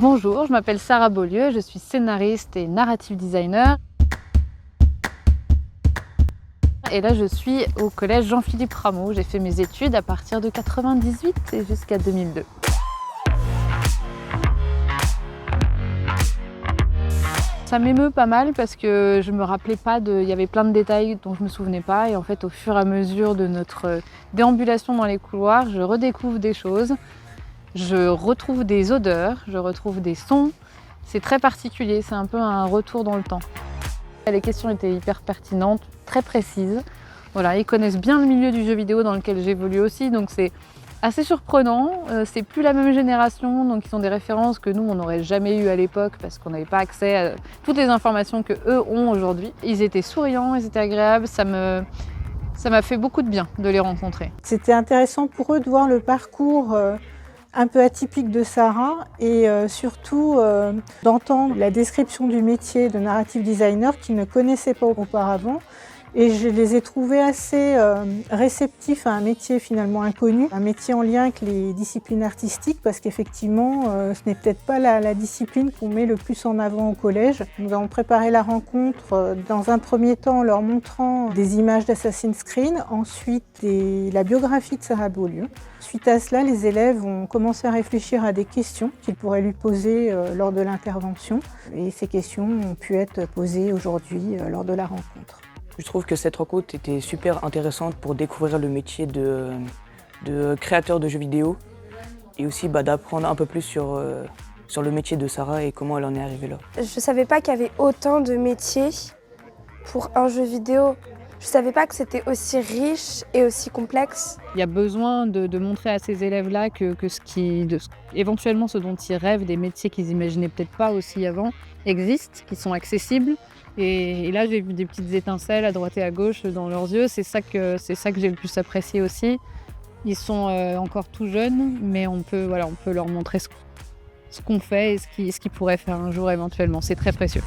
Bonjour, je m'appelle Sarah Beaulieu, je suis scénariste et narrative designer. Et là, je suis au collège Jean-Philippe Rameau. J'ai fait mes études à partir de 98 et jusqu'à 2002. Ça m'émeut pas mal parce que je me rappelais pas il y avait plein de détails dont je me souvenais pas. Et en fait, au fur et à mesure de notre déambulation dans les couloirs, je redécouvre des choses. Je retrouve des odeurs, je retrouve des sons. C'est très particulier, c'est un peu un retour dans le temps. Les questions étaient hyper pertinentes, très précises. Voilà, ils connaissent bien le milieu du jeu vidéo dans lequel j'évolue aussi, donc c'est assez surprenant. C'est plus la même génération, donc ils ont des références que nous, on n'aurait jamais eues à l'époque parce qu'on n'avait pas accès à toutes les informations qu'eux ont aujourd'hui. Ils étaient souriants, ils étaient agréables, ça m'a fait beaucoup de bien de les rencontrer. C'était intéressant pour eux de voir le parcours un peu atypique de Sarah et surtout d'entendre la description du métier de narrative designer qu'ils ne connaissaient pas auparavant. Et je les ai trouvés assez réceptifs à un métier finalement inconnu, un métier en lien avec les disciplines artistiques parce qu'effectivement ce n'est peut-être pas la discipline qu'on met le plus en avant au collège. Nous avons préparé la rencontre dans un premier temps en leur montrant des images d'Assassin's Creed, ensuite la biographie de Sarah Beaulieu. Suite à cela, les élèves ont commencé à réfléchir à des questions qu'ils pourraient lui poser lors de l'intervention et ces questions ont pu être posées aujourd'hui lors de la rencontre. Je trouve que cette rencontre était super intéressante pour découvrir le métier de créateur de jeux vidéo et aussi d'apprendre un peu plus sur le métier de Sarah et comment elle en est arrivée là. Je ne savais pas qu'il y avait autant de métiers pour un jeu vidéo. Je ne savais pas que c'était aussi riche et aussi complexe. Il y a besoin de montrer à ces élèves-là que éventuellement ce dont ils rêvent, des métiers qu'ils imaginaient peut-être pas aussi avant, existent, qui sont accessibles. Et là, j'ai vu des petites étincelles à droite et à gauche dans leurs yeux. C'est ça que j'ai le plus apprécié aussi. Ils sont encore tout jeunes, mais on peut leur montrer ce qu'on fait et ce qu'ils pourraient faire un jour éventuellement. C'est très précieux.